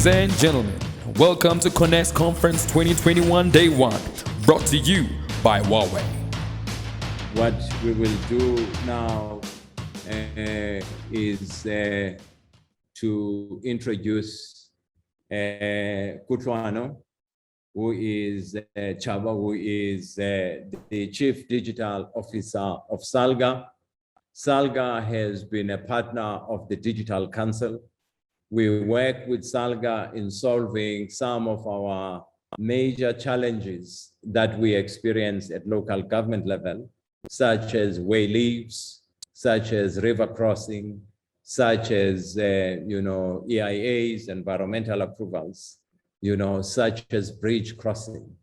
and gentlemen, welcome to Connect Conference 2021 Day 1, brought to you by Huawei. What we will do now is to introduce Kutlwano, who is Chaba, who is the Chief Digital Officer of SALGA. SALGA has been a partner of the Digital Council. We work with SALGA in solving some of our major challenges that we experience at local government level, such as way leaves, such as river crossing, such as EIAs, environmental approvals, such as bridge crossing.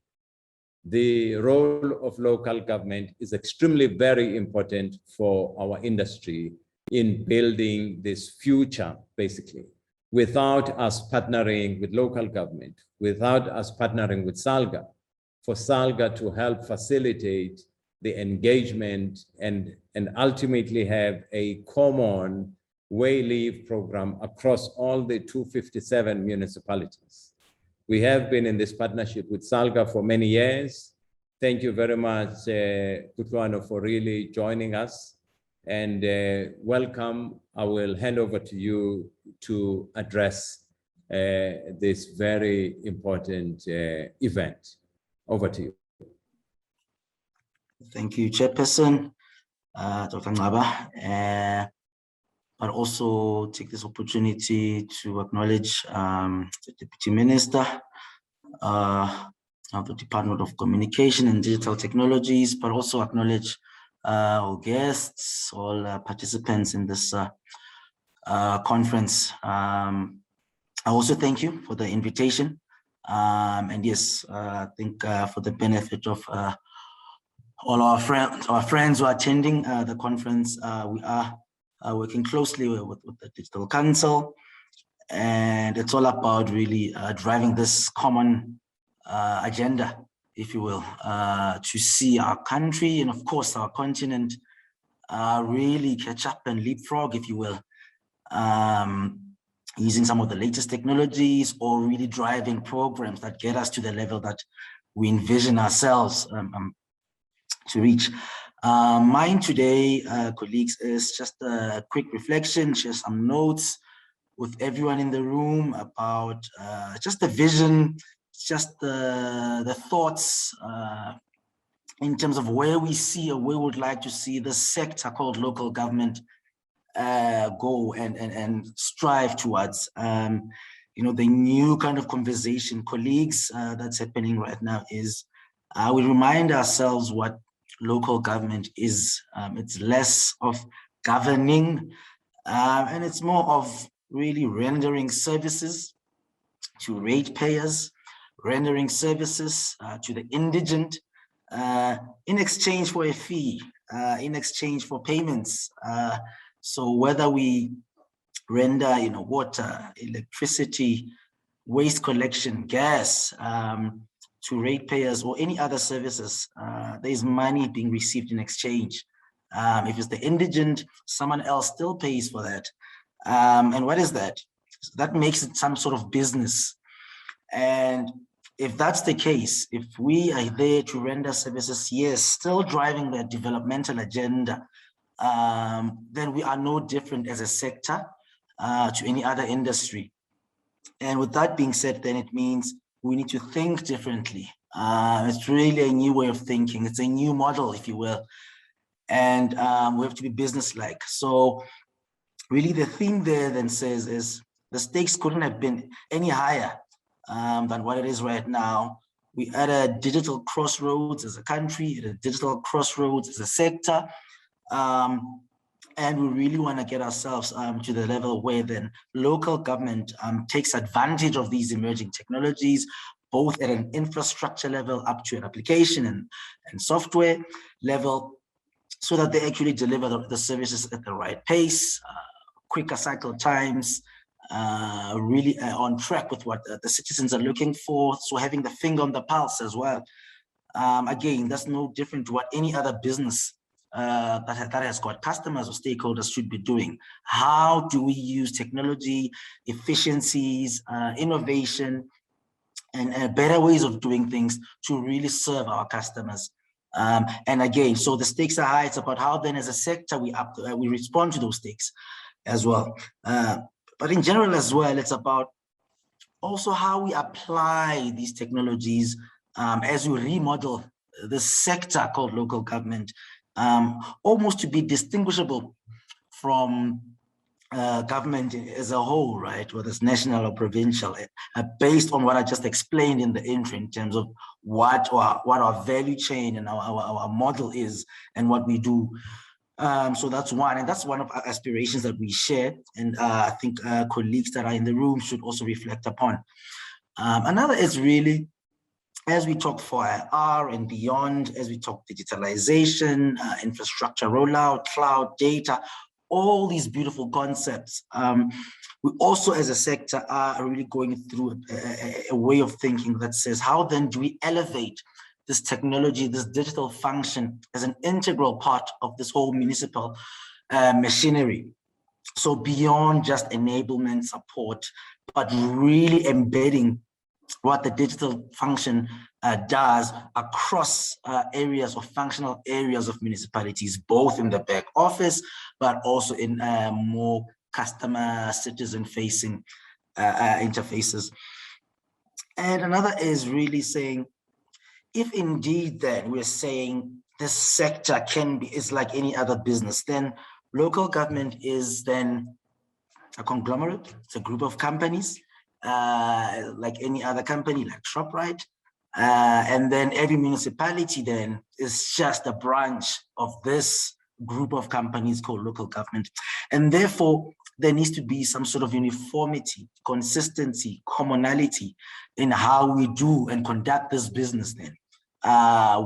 The role of local government is extremely very important for our industry in building this future, basically. Without us partnering with local government, without us partnering with SALGA, for SALGA to help facilitate the engagement and ultimately have a common way leave program across all the 257 municipalities. We have been in this partnership with SALGA for many years. Thank you very much, Kutlwano, for really joining us. And welcome. I will hand over to you to address this very important event. Over to you. Thank you, Chairperson, Dr. Chaba. But also take this opportunity to acknowledge the Deputy Minister of the Department of Communication and Digital Technologies, but also acknowledge all guests, all participants in this conference. I also thank you for the invitation. And yes, I think for the benefit of all our friends who are attending the conference, we are working closely with the Digital Council, and it's all about really driving this common agenda, if you will, to see our country and of course our continent really catch up and leapfrog, if you will, using some of the latest technologies or really driving programs that get us to the level that we envision ourselves to reach. Mine today, colleagues, is just a quick reflection, share some notes with everyone in the room about just the vision, just the thoughts in terms of where we see or where we would like to see the sector called local government go and strive towards. The new kind of conversation, colleagues, that's happening right now is we remind ourselves what local government is. It's less of governing and it's more of really rendering services to ratepayers, rendering services to the indigent in exchange for a fee, in exchange for payments. So whether we render water, electricity, waste collection, gas to ratepayers or any other services, there's money being received in exchange. If it's the indigent, someone else still pays for that. And what is that? So that makes it some sort of business. And if that's the case, if we are there to render services, yes, still driving the developmental agenda, then we are no different as a sector to any other industry. And with that being said, then it means we need to think differently. It's really a new way of thinking. It's a new model, if you will. And we have to be business-like. So really the theme there then says is the stakes couldn't have been any higher than what it is right now. We're at a digital crossroads as a country, at a digital crossroads as a sector. And we really want to get ourselves to the level where then local government takes advantage of these emerging technologies, both at an infrastructure level up to an application and software level, so that they actually deliver the services at the right pace, quicker cycle times, really on track with what the citizens are looking for. So having the finger on the pulse as well. Again, that's no different to what any other business that has got customers or stakeholders should be doing. How do we use technology, efficiencies, innovation, and better ways of doing things to really serve our customers? And again, so the stakes are high. It's about how then as a sector we respond to those stakes as well. But in general as well, it's about also how we apply these technologies as we remodel the sector called local government, almost to be distinguishable from government as a whole, right? Whether it's national or provincial, based on what I just explained in the intro in terms of what our value chain and our model is and what we do. So that's one, and that's one of our aspirations that we share, and I think colleagues that are in the room should also reflect upon. Another is really, as we talk 4IR and beyond, as we talk digitalization, infrastructure rollout, cloud, data, all these beautiful concepts, we also as a sector are really going through a way of thinking that says, how then do we elevate this technology, this digital function as an integral part of this whole municipal machinery? So beyond just enablement support, but really embedding what the digital function does across areas or functional areas of municipalities, both in the back office, but also in more customer citizen-facing interfaces. And another is really saying, if indeed then we're saying this sector is like any other business, then local government is then a conglomerate. It's a group of companies, like any other company, like ShopRite. And then every municipality then is just a branch of this group of companies called local government. And therefore, there needs to be some sort of uniformity, consistency, commonality in how we do and conduct this business then.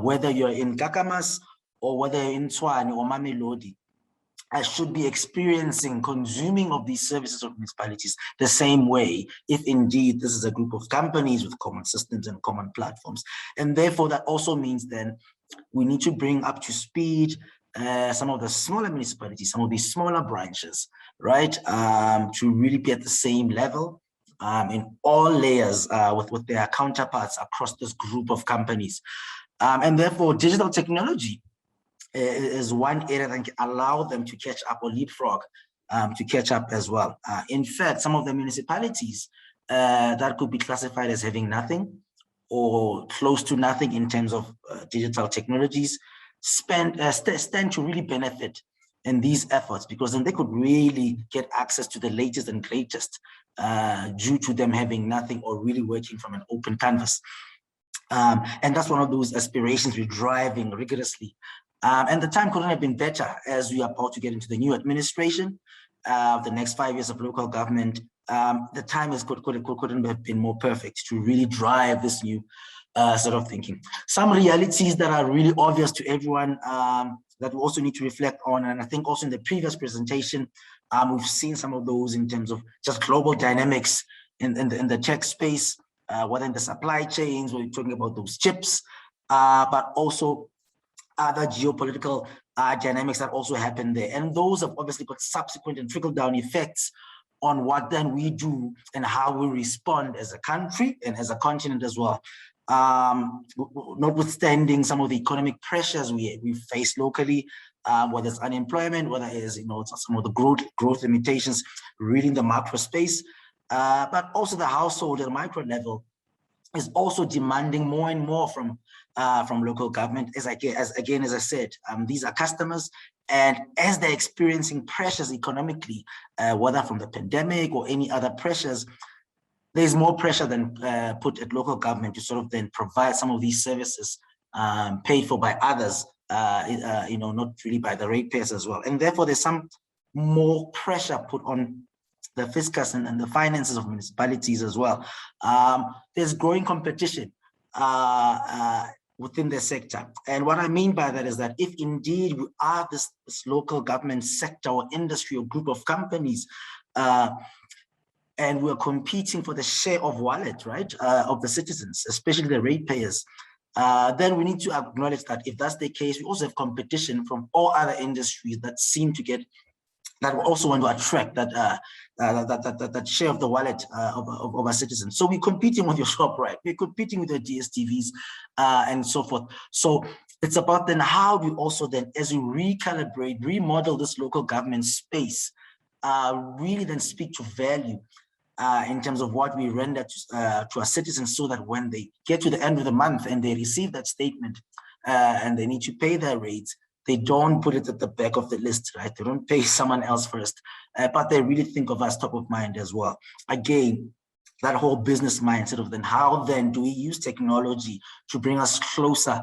Whether you're in Kakamas or whether you're in Tshwane or Mamelodi, I should be experiencing, consuming of these services of municipalities the same way, if indeed this is a group of companies with common systems and common platforms. And therefore, that also means then we need to bring up to speed some of the smaller municipalities, some of these smaller branches, right, to really be at the same level in all layers with their counterparts across this group of companies. And therefore, digital technology is one area that can allow them to catch up or leapfrog to catch up as well. In fact, some of the municipalities that could be classified as having nothing or close to nothing in terms of digital technologies stand to really benefit in these efforts, because then they could really get access to the latest and greatest due to them having nothing or really working from an open canvas. And that's one of those aspirations we're driving rigorously. And the time couldn't have been better as we are about to get into the new administration, the next 5 years of local government. The time couldn't have been more perfect to really drive this new sort of thinking. Some realities that are really obvious to everyone that we also need to reflect on, and I think also in the previous presentation, we've seen some of those in terms of just global dynamics in the tech space, whether in the supply chains, we're talking about those chips, but also other geopolitical dynamics that also happen there. And those have obviously got subsequent and trickle-down effects on what then we do and how we respond as a country and as a continent as well. Notwithstanding some of the economic pressures we face locally, whether it's unemployment, whether it's some of the growth limitations really in the macro space, but also the household and micro level is also demanding more and more from local government. As I said, these are customers, and as they're experiencing pressures economically, whether from the pandemic or any other pressures, there's more pressure than put at local government to sort of then provide some of these services paid for by others, not really by the ratepayers as well. And therefore, there's some more pressure put on the fiscus and the finances of municipalities as well. There's growing competition within the sector. And what I mean by that is that if indeed we are this local government sector or industry or group of companies, and we're competing for the share of wallet, right, of the citizens, especially the ratepayers, then we need to acknowledge that if that's the case, we also have competition from all other industries that seem to get, that we also want to attract that share of the wallet of our citizens. So we're competing with your ShopRite, we're competing with your DSTVs and so forth. So it's about then how do we also then, as we recalibrate, remodel this local government space, really then speak to value in terms of what we render to our citizens, so that when they get to the end of the month and they receive that statement and they need to pay their rates, they don't put it at the back of the list, right? They don't pay someone else first, but they really think of us top of mind as well. Again, that whole business mindset of then how then do we use technology to bring us closer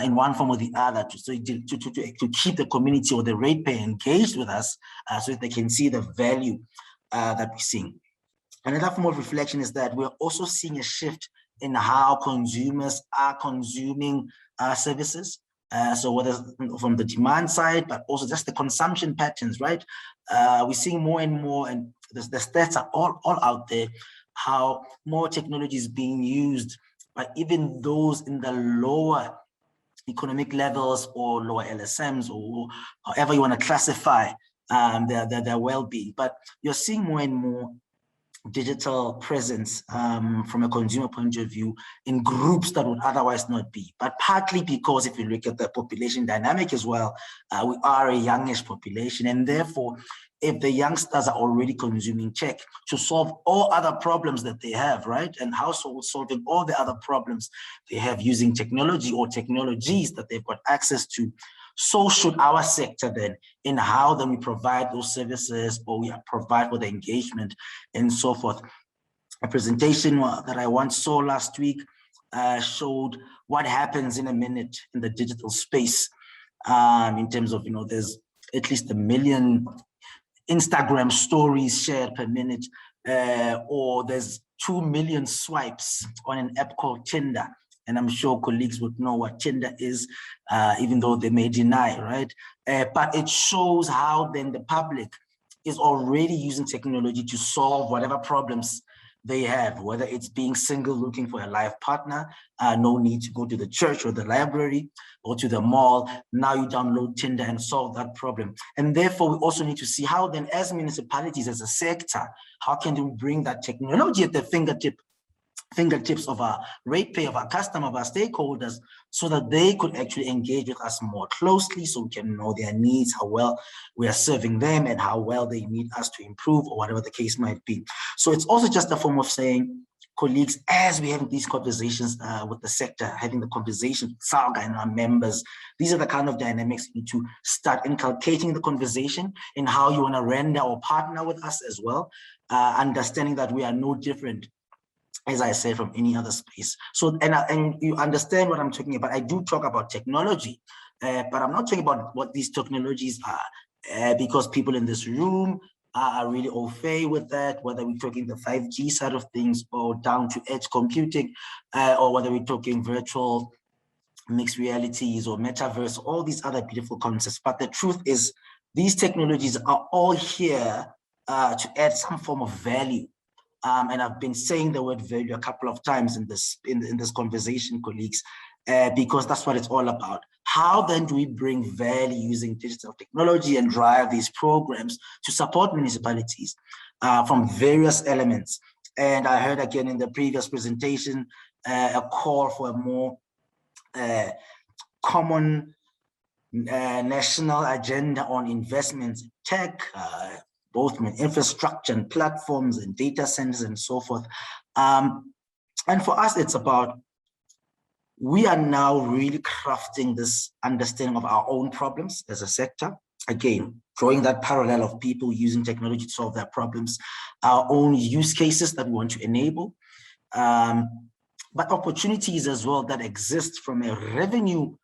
in one form or the other to keep the community or the ratepayer engaged with us so that they can see the value that we're seeing. Another form of reflection is that we're also seeing a shift in how consumers are consuming services. So whether from the demand side, but also just the consumption patterns, right? We're seeing more and more, and the stats are all out there, how more technology is being used by even those in the lower economic levels or lower LSMs, or however you want to classify their well-being. But you're seeing more and more digital presence from a consumer point of view in groups that would otherwise not be, but partly because if you look at the population dynamic as well, we are a youngish population, and therefore if the youngsters are already consuming tech to solve all other problems that they have, right, and households solving all the other problems they have using technology or technologies that they've got access to, so should our sector then, in how then we provide those services or we provide for the engagement and so forth. A presentation that I once saw last week showed what happens in a minute in the digital space in terms of, there's at least 1 million Instagram stories shared per minute, or there's 2 million swipes on an app called Tinder. And I'm sure colleagues would know what Tinder is, even though they may deny, right? But it shows how then the public is already using technology to solve whatever problems they have, whether it's being single looking for a life partner, no need to go to the church or the library or to the mall. Now you download Tinder and solve that problem. And therefore, we also need to see how then as municipalities, as a sector, how can we bring that technology at the fingertips of our ratepayer, of our customer, of our stakeholders, so that they could actually engage with us more closely, so we can know their needs, how well we are serving them, and how well they need us to improve, or whatever the case might be. So it's also just a form of saying, colleagues, as we have these conversations with the sector, having the conversation with SALGA and our members, these are the kind of dynamics you need to start inculcating the conversation in how you want to render or partner with us as well, understanding that we are no different, as I said, from any other space. So, and you understand what I'm talking about. I do talk about technology, but I'm not talking about what these technologies are, because people in this room are really au fait with that, whether we're talking the 5G side of things or down to edge computing, or whether we're talking virtual mixed realities or metaverse, all these other beautiful concepts. But the truth is, these technologies are all here to add some form of value. And I've been saying the word value a couple of times in this conversation, colleagues, because that's what it's all about. How then do we bring value using digital technology and drive these programs to support municipalities from various elements? And I heard again in the previous presentation a call for a more common national agenda on investments in tech, both in infrastructure and platforms and data centers and so forth. And for us, it's about, we are now really crafting this understanding of our own problems as a sector. Again, drawing that parallel of people using technology to solve their problems, our own use cases that we want to enable, but opportunities as well that exist from a revenue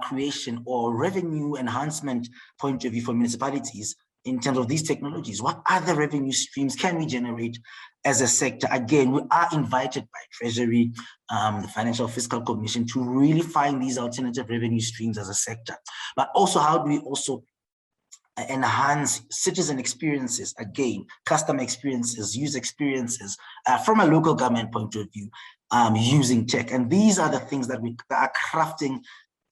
creation or revenue enhancement point of view for municipalities. In terms of these technologies, what other revenue streams can we generate as a sector? Again, we are invited by Treasury, the Financial Fiscal Commission, to really find these alternative revenue streams as a sector. But also, how do we also enhance citizen experiences, again, customer experiences, user experiences from a local government point of view, using tech. And these are the things that we are crafting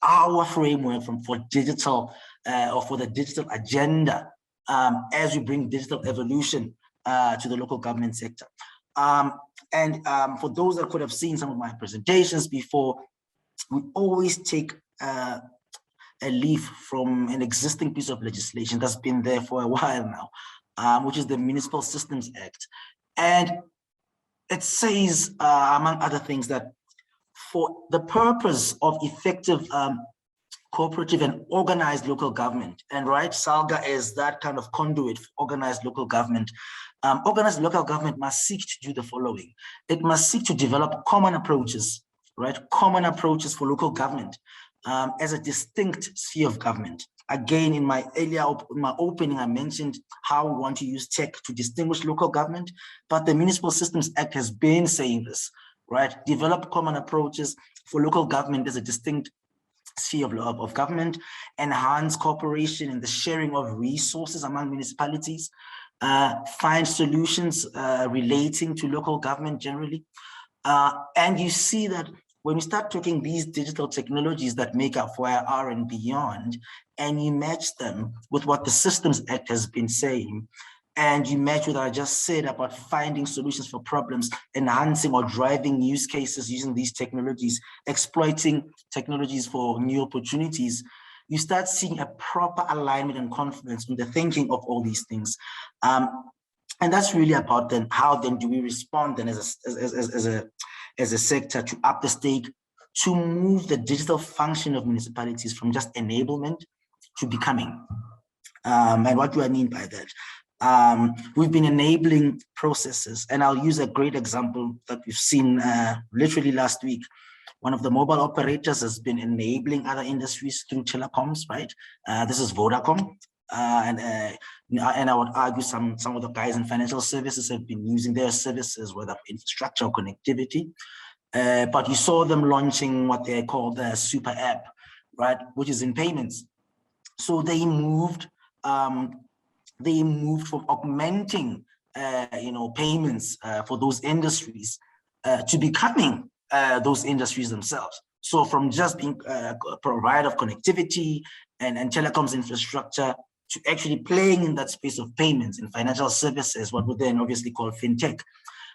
our framework for digital or for the digital agenda as we bring digital evolution to the local government sector. For those that could have seen some of my presentations before, we always take a leaf from an existing piece of legislation that's been there for a while now, which is the Municipal Systems Act. And it says, among other things, that for the purpose of effective cooperative and organized local government, and SALGA is that kind of conduit for organized local government. Organized local government must seek to do the following. It must seek to develop common approaches, common approaches for local government as a distinct sphere of government. Again, in my opening, I mentioned how we want to use tech to distinguish local government, but the Municipal Systems Act has been saying this, Develop common approaches for local government as a distinct sphere of government, enhance cooperation and the sharing of resources among municipalities, find solutions relating to local government generally. And you see that when we start talking these digital technologies that make up for IR and beyond, and you match them with what the Systems Act has been saying, and you match what I just said about finding solutions for problems, enhancing or driving use cases using these technologies, exploiting technologies for new opportunities, you start seeing a proper alignment and confidence in the thinking of all these things. And that's really about then how then do we respond then as a sector to up the stake, to move the digital function of municipalities from just enablement to becoming. And what do I mean by that? We've been enabling processes, and I'll use a great example that we've seen literally last week. One of the mobile operators has been enabling other industries through telecoms, this is Vodacom. And I would argue some of the guys in financial services have been using their services, whether infrastructure or connectivity. But you saw them launching what they call the super app, which is in payments. So they moved from augmenting, payments for those industries to becoming those industries themselves. So from just being a provider of connectivity and telecoms infrastructure to actually playing in that space of payments and financial services, what we then obviously call fintech.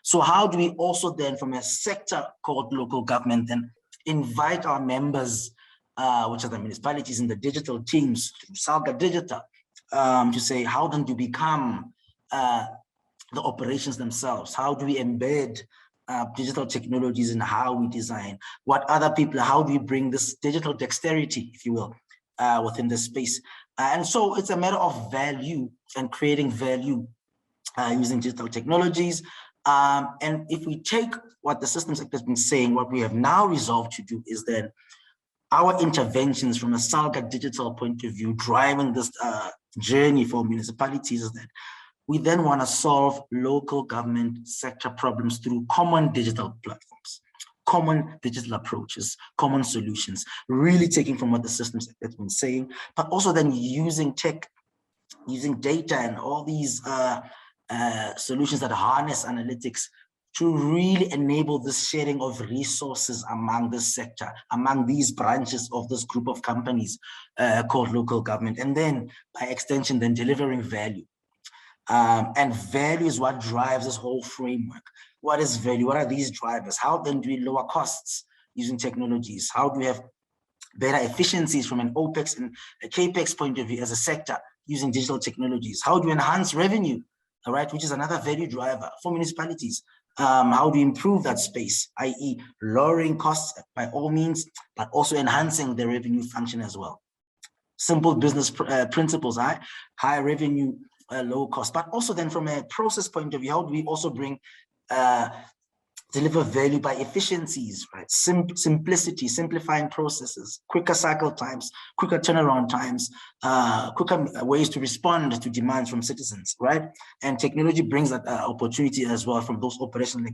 So how do we also then, from a sector called local government, then invite our members, which are the municipalities and the digital teams through SALGA Digital, to say, how then do we become the operations themselves? How do we embed digital technologies in how we design? What other people, how do we bring this digital dexterity, if you will, within the space? And so it's a matter of value and creating value using digital technologies. And if we take what the Systems Act has been saying, what we have now resolved to do is then our interventions from a SALGA digital point of view, driving this journey for municipalities, is that we then want to solve local government sector problems through common digital platforms, common digital approaches, common solutions, really taking from what the Systems Act has been saying, but also then using tech, using data and all these solutions that harness analytics to really enable this sharing of resources among this sector, among these branches of this group of companies called local government, and then by extension, then delivering value. And value is what drives this whole framework. What is value? What are these drivers? How then do we lower costs using technologies? How do we have better efficiencies from an OPEX and a CAPEX point of view as a sector using digital technologies? How do we enhance revenue, all right, which is another value driver for municipalities? How do you improve that space, i.e. lowering costs by all means, but also enhancing the revenue function as well. Simple business principles, high revenue, low cost, but also then from a process point of view, how do we also bring, deliver value by efficiencies, right? Simplicity, simplifying processes, quicker cycle times, quicker turnaround times, quicker ways to respond to demands from citizens, right? And technology brings that opportunity as well from those operational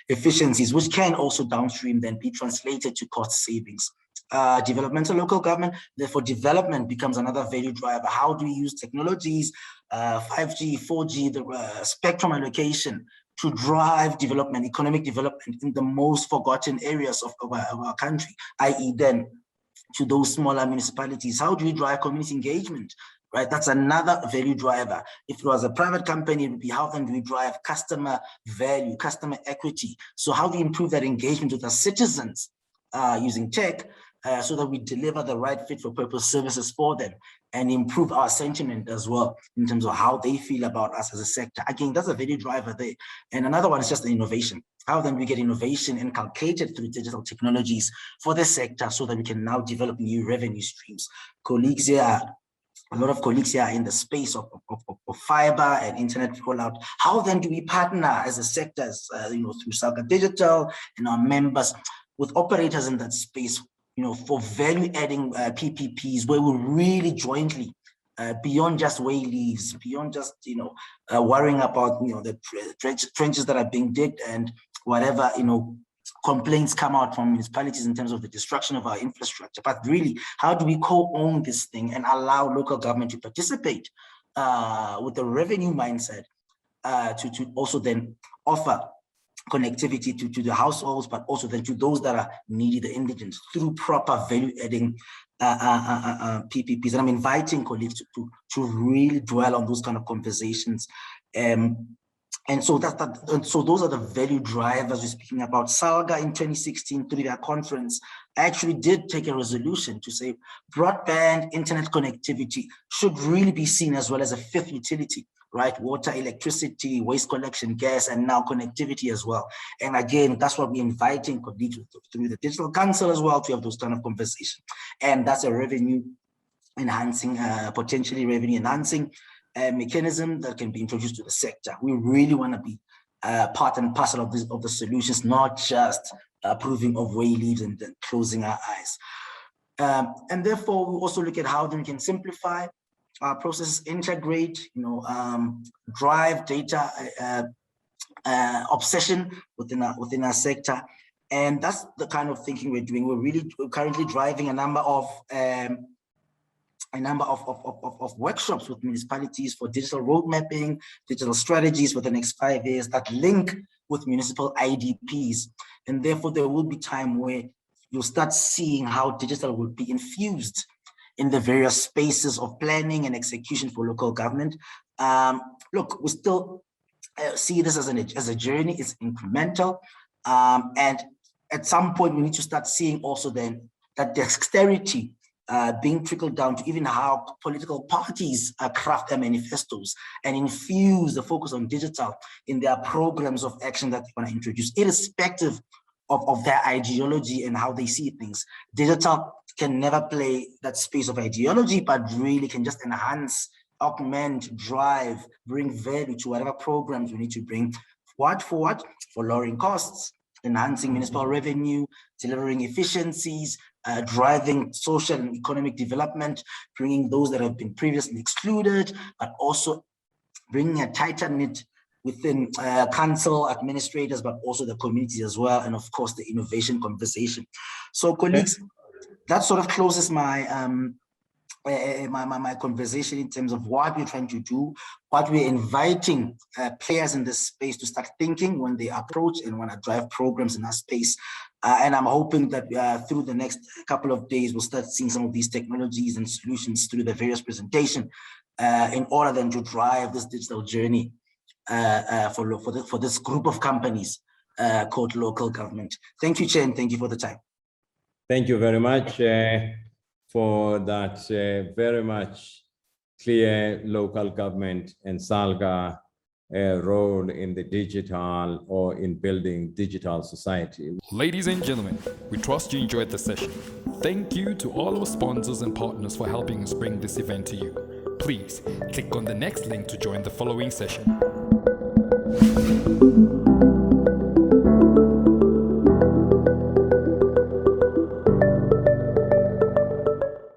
efficiencies, which can also downstream then be translated to cost savings. Developmental local government, therefore development becomes another value driver. How do we use technologies, 5G, 4G, the spectrum allocation, to drive development, economic development in the most forgotten areas of our country, i.e. then to those smaller municipalities? How do we drive community engagement? Right, that's another value driver. If it was a private company, it would be how then do we drive customer value, customer equity? So how do we improve that engagement with our citizens using tech so that we deliver the right fit for purpose services for them and improve our sentiment as well in terms of how they feel about us as a sector? Again, that's a value driver there. And another one is just the innovation. How then we get innovation inculcated through digital technologies for the sector so that we can now develop new revenue streams. Colleagues here, a lot of colleagues here are in the space of fiber and internet rollout. How then do we partner as a sector, through Salga Digital and our members with operators in that space, for value-adding PPPs where we really jointly, beyond just way leaves, beyond just, worrying about, the trenches that are being digged and whatever, complaints come out from municipalities in terms of the destruction of our infrastructure. But really, how do we co-own this thing and allow local government to participate with the revenue mindset to also then offer connectivity to the households, but also then to those that are needy, the indigent, through proper value-adding PPPs. And I'm inviting colleagues to really dwell on those kind of conversations. And so so those are the value drivers we're speaking about. Salga in 2016 through their conference actually did take a resolution to say broadband internet connectivity should really be seen as well as a fifth utility, right? Water, electricity, waste collection, gas, and now connectivity as well. And again, that's what we're inviting colleagues through the Digital Council as well to have those kind of conversations. And that's a revenue enhancing, potentially revenue enhancing mechanism that can be introduced to the sector. We really want to be part and parcel of the solutions, not just approving of way leaves and then closing our eyes. And therefore, we also look at how then we can simplify our processes, integrate, drive data obsession within our sector. And that's the kind of thinking we're doing. We're currently driving a number of workshops with municipalities for digital road mapping, digital strategies for the next 5 years that link with municipal IDPs. And therefore, there will be time where you'll start seeing how digital will be infused in the various spaces of planning and execution for local government. Look, we still see this as a journey. It's incremental. And at some point, we need to start seeing also then that dexterity being trickled down to even how political parties craft their manifestos and infuse the focus on digital in their programs of action that they want to introduce, irrespective of their ideology and how they see things. Digital can never play that space of ideology, but really can just enhance, augment, drive, bring value to whatever programs we need to bring. For what? For lowering costs, enhancing municipal revenue, delivering efficiencies, driving social and economic development, bringing those that have been previously excluded, but also bringing a tighter knit within council administrators, but also the communities as well, and of course the innovation conversation. So colleagues, that sort of closes my my conversation in terms of what we're trying to do, what we're inviting players in this space to start thinking when they approach and want to drive programs in our space. And I'm hoping that through the next couple of days, we'll start seeing some of these technologies and solutions through the various presentation in order then to drive this digital journey for this group of companies called local government. Thank you, Chair, and thank you for the time. Thank you very much for that very much clear local government and Salga role in the digital or in building digital society. Ladies and gentlemen, we trust you enjoyed the session. Thank you to all our sponsors and partners for helping us bring this event to you. Please click on the next link to join the following session.